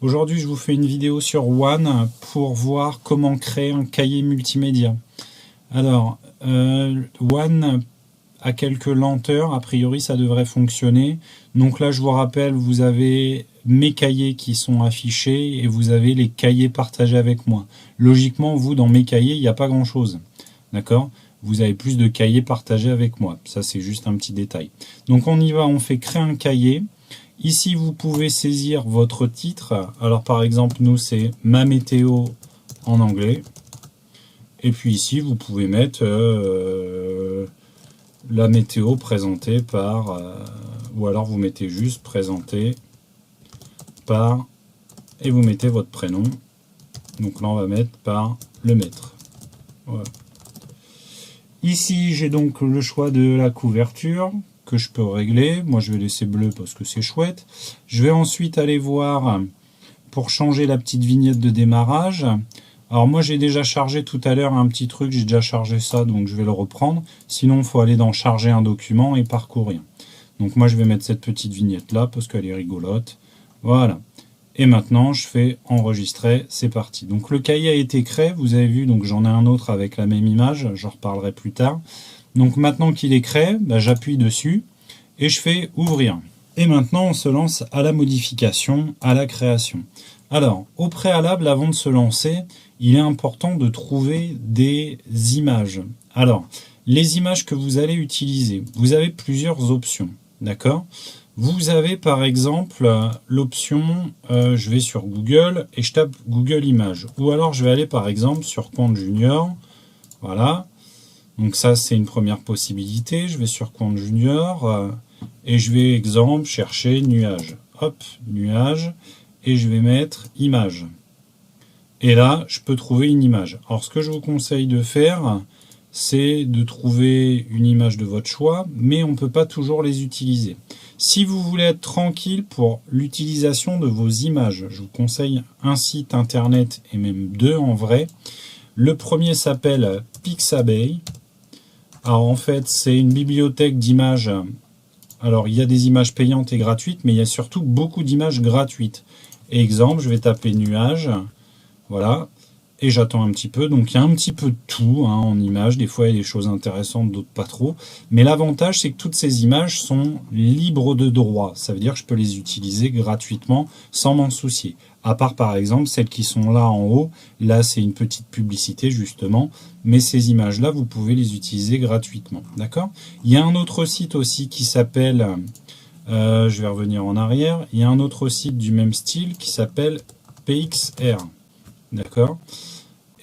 Aujourd'hui, je vous fais une vidéo sur One pour voir comment créer un cahier multimédia. Alors, One a quelques lenteurs, a priori ça devrait fonctionner. Donc là, je vous rappelle, vous avez mes cahiers qui sont affichés et vous avez les cahiers partagés avec moi. Logiquement, vous, dans mes cahiers, il n'y a pas grand-chose. D'accord ? Vous avez plus de cahiers partagés avec moi. Ça, c'est juste un petit détail. Donc on y va, on fait créer un cahier. Ici, vous pouvez saisir votre titre. Alors, par exemple, nous, c'est ma météo en anglais. Et puis ici, vous pouvez mettre la météo présentée par... ou alors, vous mettez juste présentée par... Et vous mettez votre prénom. Donc là, on va mettre par le maître. Voilà. Ici, j'ai donc le choix de la couverture que je peux régler. Moi, je vais laisser bleu parce que c'est chouette. Je vais ensuite aller voir pour changer la petite vignette de démarrage. Alors moi, j'ai déjà chargé tout à l'heure un petit truc. J'ai déjà chargé ça, donc je vais le reprendre. Sinon, il faut aller dans charger un document et parcourir. Donc moi, je vais mettre cette petite vignette là parce qu'elle est rigolote. Voilà. Et maintenant, je fais enregistrer, c'est parti. Donc le cahier a été créé, vous avez vu, donc j'en ai un autre avec la même image, j'en reparlerai plus tard. Donc maintenant qu'il est créé, j'appuie dessus et je fais ouvrir. Et maintenant, on se lance à la modification, à la création. Alors, au préalable, avant de se lancer, il est important de trouver des images. Alors, les images que vous allez utiliser, vous avez plusieurs options, d'accord ? Vous avez par exemple l'option, je vais sur Google et je tape Google Images. Ou alors je vais aller par exemple sur Quant Junior. Voilà. Donc ça c'est une première possibilité. Je vais sur Quant Junior et je vais exemple chercher nuage. Hop, nuage. Et je vais mettre image. Et là je peux trouver une image. Alors ce que je vous conseille de faire, c'est de trouver une image de votre choix, mais on ne peut pas toujours les utiliser. Si vous voulez être tranquille pour l'utilisation de vos images, je vous conseille un site internet et même deux en vrai. Le premier s'appelle Pixabay. Alors en fait, c'est une bibliothèque d'images. Alors il y a des images payantes et gratuites, mais il y a surtout beaucoup d'images gratuites. Exemple, je vais taper nuage. Voilà. Et j'attends un petit peu, donc il y a un petit peu de tout en images, des fois il y a des choses intéressantes, d'autres pas trop, mais l'avantage c'est que toutes ces images sont libres de droit, ça veut dire que je peux les utiliser gratuitement sans m'en soucier, à part par exemple celles qui sont là en haut, là c'est une petite publicité justement, mais ces images là vous pouvez les utiliser gratuitement, d'accord ? Il y a un autre site aussi qui s'appelle, je vais revenir en arrière, il y a un autre site du même style qui s'appelle PXR. D'accord.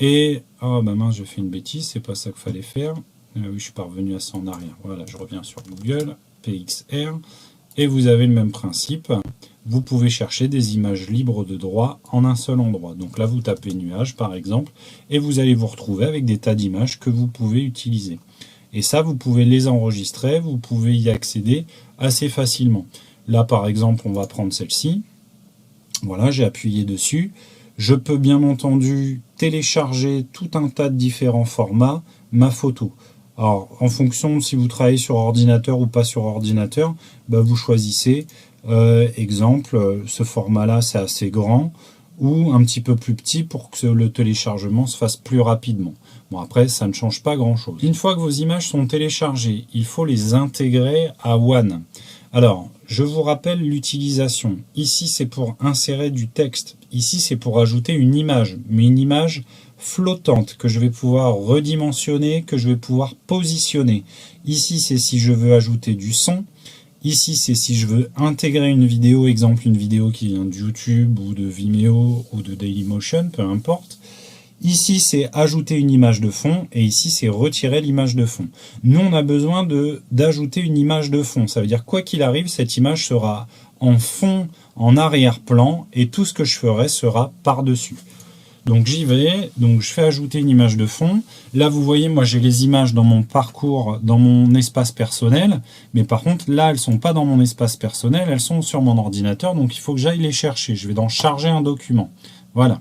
Et, oh bah mince, j'ai fait une bêtise, c'est pas ça qu'il fallait faire. Oui, je suis pas revenu à ça en arrière. Voilà, je reviens sur Google, PXR, et vous avez le même principe. Vous pouvez chercher des images libres de droit en un seul endroit. Donc là, vous tapez nuage, par exemple, et vous allez vous retrouver avec des tas d'images que vous pouvez utiliser. Et ça, vous pouvez les enregistrer, vous pouvez y accéder assez facilement. Là, par exemple, on va prendre celle-ci. Voilà, j'ai appuyé dessus. Je peux bien entendu télécharger tout un tas de différents formats, ma photo. Alors, en fonction si vous travaillez sur ordinateur ou pas sur ordinateur, vous choisissez, exemple, ce format-là c'est assez grand, ou un petit peu plus petit pour que le téléchargement se fasse plus rapidement. Bon, après, ça ne change pas grand-chose. Une fois que vos images sont téléchargées, il faut les intégrer à One. Alors, je vous rappelle l'utilisation. Ici, c'est pour insérer du texte. Ici, c'est pour ajouter une image, mais une image flottante que je vais pouvoir redimensionner, que je vais pouvoir positionner. Ici, c'est si je veux ajouter du son. Ici, c'est si je veux intégrer une vidéo, exemple une vidéo qui vient de YouTube ou de Vimeo ou de Dailymotion, peu importe. Ici, c'est ajouter une image de fond et ici, c'est retirer l'image de fond. Nous, on a besoin d'ajouter une image de fond. Ça veut dire, quoi qu'il arrive, cette image sera en fond, en arrière-plan et tout ce que je ferai sera par-dessus. Donc, j'y vais. Donc, je fais ajouter une image de fond. Là, vous voyez, moi, j'ai les images dans mon parcours, dans mon espace personnel. Mais par contre, là, elles ne sont pas dans mon espace personnel. Elles sont sur mon ordinateur. Donc, il faut que j'aille les chercher. Je vais dans charger un document. Voilà.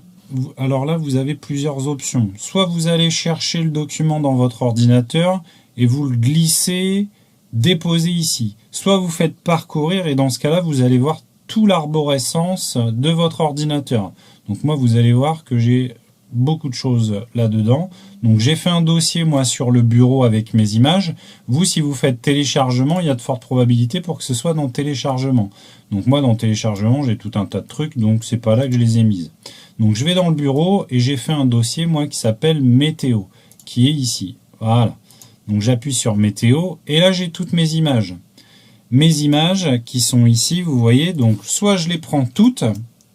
Alors là, vous avez plusieurs options. Soit vous allez chercher le document dans votre ordinateur et vous le glissez, déposez ici. Soit vous faites parcourir et dans ce cas-là, vous allez voir tout l'arborescence de votre ordinateur. Donc moi, vous allez voir que j'ai beaucoup de choses là-dedans. Donc j'ai fait un dossier moi sur le bureau avec mes images. Vous, si vous faites téléchargement, il y a de fortes probabilités pour que ce soit dans téléchargement. Donc moi, dans téléchargement, j'ai tout un tas de trucs, donc c'est pas là que je les ai mises. Donc je vais dans le bureau et j'ai fait un dossier moi qui s'appelle météo, qui est ici. Voilà. Donc j'appuie sur météo et là j'ai toutes mes images. Mes images qui sont ici, vous voyez, donc soit je les prends toutes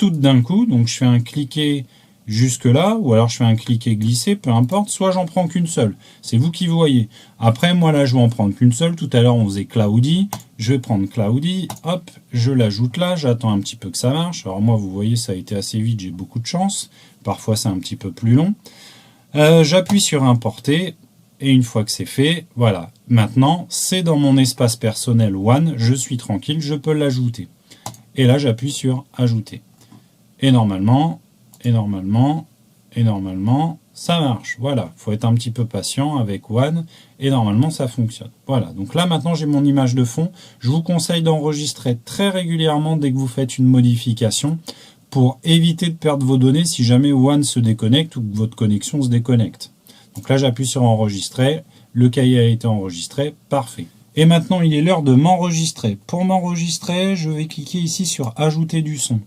d'un coup, donc je fais un cliquer jusque là, ou alors je fais un cliquer glisser, peu importe, soit j'en prends qu'une seule. C'est vous qui voyez. Après, moi là, je vais en prendre qu'une seule. Tout à l'heure, on faisait Cloudy. Je vais prendre Cloudy, hop, je l'ajoute là, j'attends un petit peu que ça marche. Alors moi, vous voyez, ça a été assez vite, j'ai beaucoup de chance. Parfois, c'est un petit peu plus long. J'appuie sur importer, et une fois que c'est fait, voilà. Maintenant, c'est dans mon espace personnel One, je suis tranquille, je peux l'ajouter. Et là, j'appuie sur ajouter. Et normalement, ça marche. Voilà, il faut être un petit peu patient avec One, et normalement ça fonctionne. Voilà, donc là maintenant j'ai mon image de fond. Je vous conseille d'enregistrer très régulièrement dès que vous faites une modification pour éviter de perdre vos données si jamais One se déconnecte ou que votre connexion se déconnecte. Donc là j'appuie sur enregistrer, le cahier a été enregistré, parfait. Et maintenant il est l'heure de m'enregistrer. Pour m'enregistrer, je vais cliquer ici sur ajouter du son.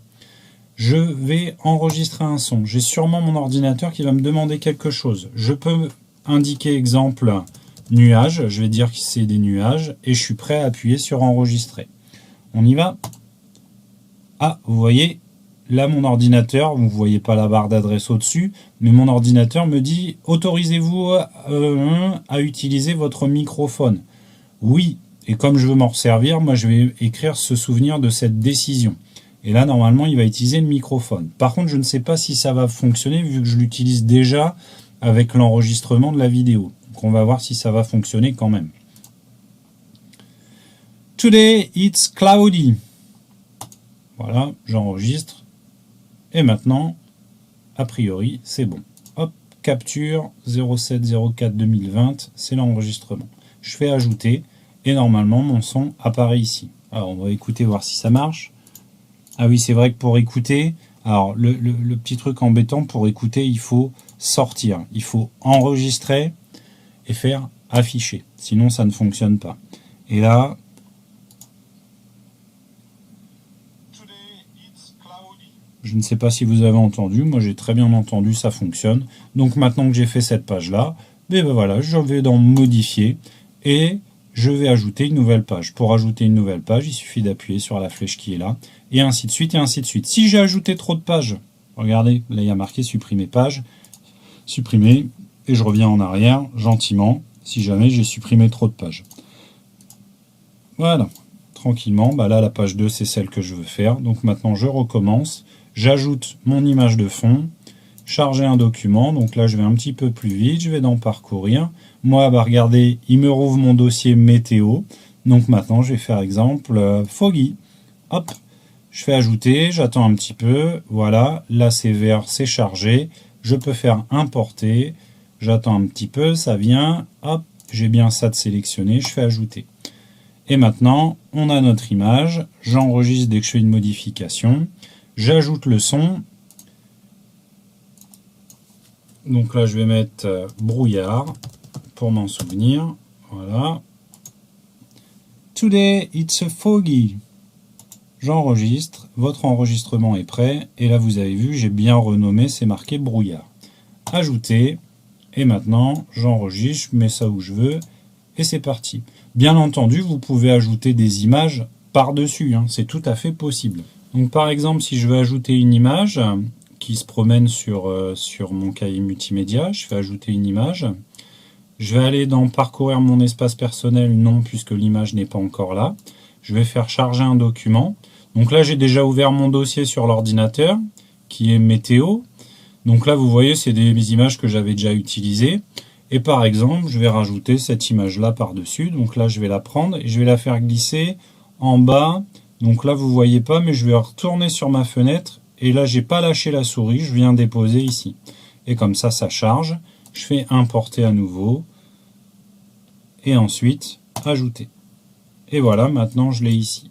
Je vais enregistrer un son. J'ai sûrement mon ordinateur qui va me demander quelque chose. Je peux indiquer exemple nuage. Je vais dire que c'est des nuages et je suis prêt à appuyer sur enregistrer. On y va. Ah, vous voyez, là mon ordinateur, vous ne voyez pas la barre d'adresse au-dessus, mais mon ordinateur me dit autorisez-vous à utiliser votre microphone. Oui, et comme je veux m'en servir, moi je vais écrire ce souvenir de cette décision. Et là, normalement, il va utiliser le microphone. Par contre, je ne sais pas si ça va fonctionner vu que je l'utilise déjà avec l'enregistrement de la vidéo. Donc, on va voir si ça va fonctionner quand même. Today, it's cloudy. Voilà, j'enregistre. Et maintenant, a priori, c'est bon. Hop, capture 07-04-2020, c'est l'enregistrement. Je fais ajouter et normalement, mon son apparaît ici. Alors, on va écouter, voir si ça marche. Ah oui, c'est vrai que pour écouter, alors le petit truc embêtant, pour écouter, il faut sortir. Il faut enregistrer et faire afficher. Sinon, ça ne fonctionne pas. Et là, je ne sais pas si vous avez entendu. Moi, j'ai très bien entendu, ça fonctionne. Donc maintenant que j'ai fait cette page-là, ben voilà, je vais dans modifier et je vais ajouter une nouvelle page. Pour ajouter une nouvelle page, il suffit d'appuyer sur la flèche qui est là, et ainsi de suite, et ainsi de suite. Si j'ai ajouté trop de pages, regardez, là il y a marqué supprimer page, supprimer, et je reviens en arrière, gentiment, si jamais j'ai supprimé trop de pages. Voilà, tranquillement, bah là la page 2 c'est celle que je veux faire, donc maintenant je recommence, j'ajoute mon image de fond, charger un document, donc là je vais un petit peu plus vite, je vais dans parcourir. Moi, bah regardez, il me rouvre mon dossier météo. Donc maintenant, je vais faire exemple foggy. Hop, je fais ajouter, j'attends un petit peu. Voilà, là c'est vert, c'est chargé. Je peux faire importer. J'attends un petit peu, ça vient. Hop, j'ai bien ça de sélectionner, je fais ajouter. Et maintenant, on a notre image. J'enregistre dès que je fais une modification. J'ajoute le son. Donc là, je vais mettre brouillard pour m'en souvenir. Voilà. Today, it's a foggy. J'enregistre. Votre enregistrement est prêt. Et là, vous avez vu, j'ai bien renommé, c'est marqué brouillard. Ajouter. Et maintenant, j'enregistre, je mets ça où je veux. Et c'est parti. Bien entendu, vous pouvez ajouter des images par-dessus. C'est tout à fait possible. Donc par exemple, si je veux ajouter une image qui se promène sur mon cahier multimédia, je fais ajouter une image. Je vais aller dans parcourir mon espace personnel, non, puisque l'image n'est pas encore là. Je vais faire charger un document. Donc là, j'ai déjà ouvert mon dossier sur l'ordinateur, qui est météo. Donc là, vous voyez, c'est des images que j'avais déjà utilisées. Et par exemple, je vais rajouter cette image-là par-dessus. Donc là, je vais la prendre et je vais la faire glisser en bas. Donc là, vous ne voyez pas, mais je vais retourner sur ma fenêtre. Et là, j'ai pas lâché la souris, je viens déposer ici. Et comme ça, ça charge. Je fais importer à nouveau. Et ensuite, ajouter. Et voilà, maintenant, je l'ai ici.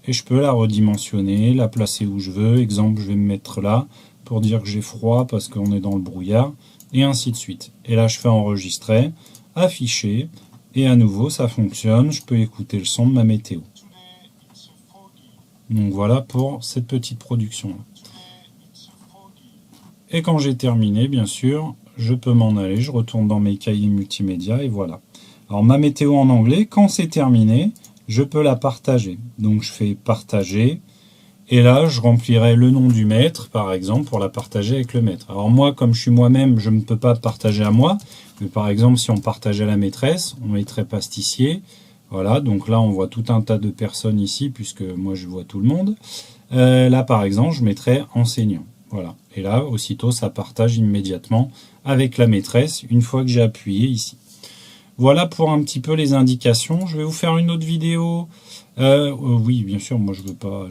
et je peux la redimensionner, la placer où je veux. Exemple, je vais me mettre là pour dire que j'ai froid parce qu'on est dans le brouillard, et ainsi de suite. Et là, je fais enregistrer, afficher, et à nouveau, ça fonctionne. Je peux écouter le son de ma météo. Donc voilà pour cette petite production. Et quand j'ai terminé, bien sûr, je peux m'en aller. Je retourne dans mes cahiers multimédia et voilà. Alors ma météo en anglais, quand c'est terminé, je peux la partager. Donc je fais partager. Et là, je remplirai le nom du maître, par exemple, pour la partager avec le maître. Alors moi, comme je suis moi-même, je ne peux pas partager à moi. Mais par exemple, si on partageait à la maîtresse, on mettrait pasticier. Voilà, donc là, on voit tout un tas de personnes ici, puisque moi, je vois tout le monde. Là, par exemple, je mettrais enseignant. Voilà. Et là, aussitôt, ça partage immédiatement avec la maîtresse, une fois que j'ai appuyé ici. Voilà pour un petit peu les indications. Je vais vous faire une autre vidéo. Oui, bien sûr, moi je veux pas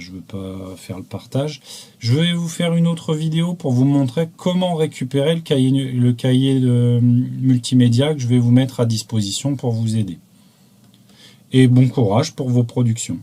faire le partage. Je vais vous faire une autre vidéo pour vous montrer comment récupérer le cahier de multimédia que je vais vous mettre à disposition pour vous aider. Et bon courage pour vos productions.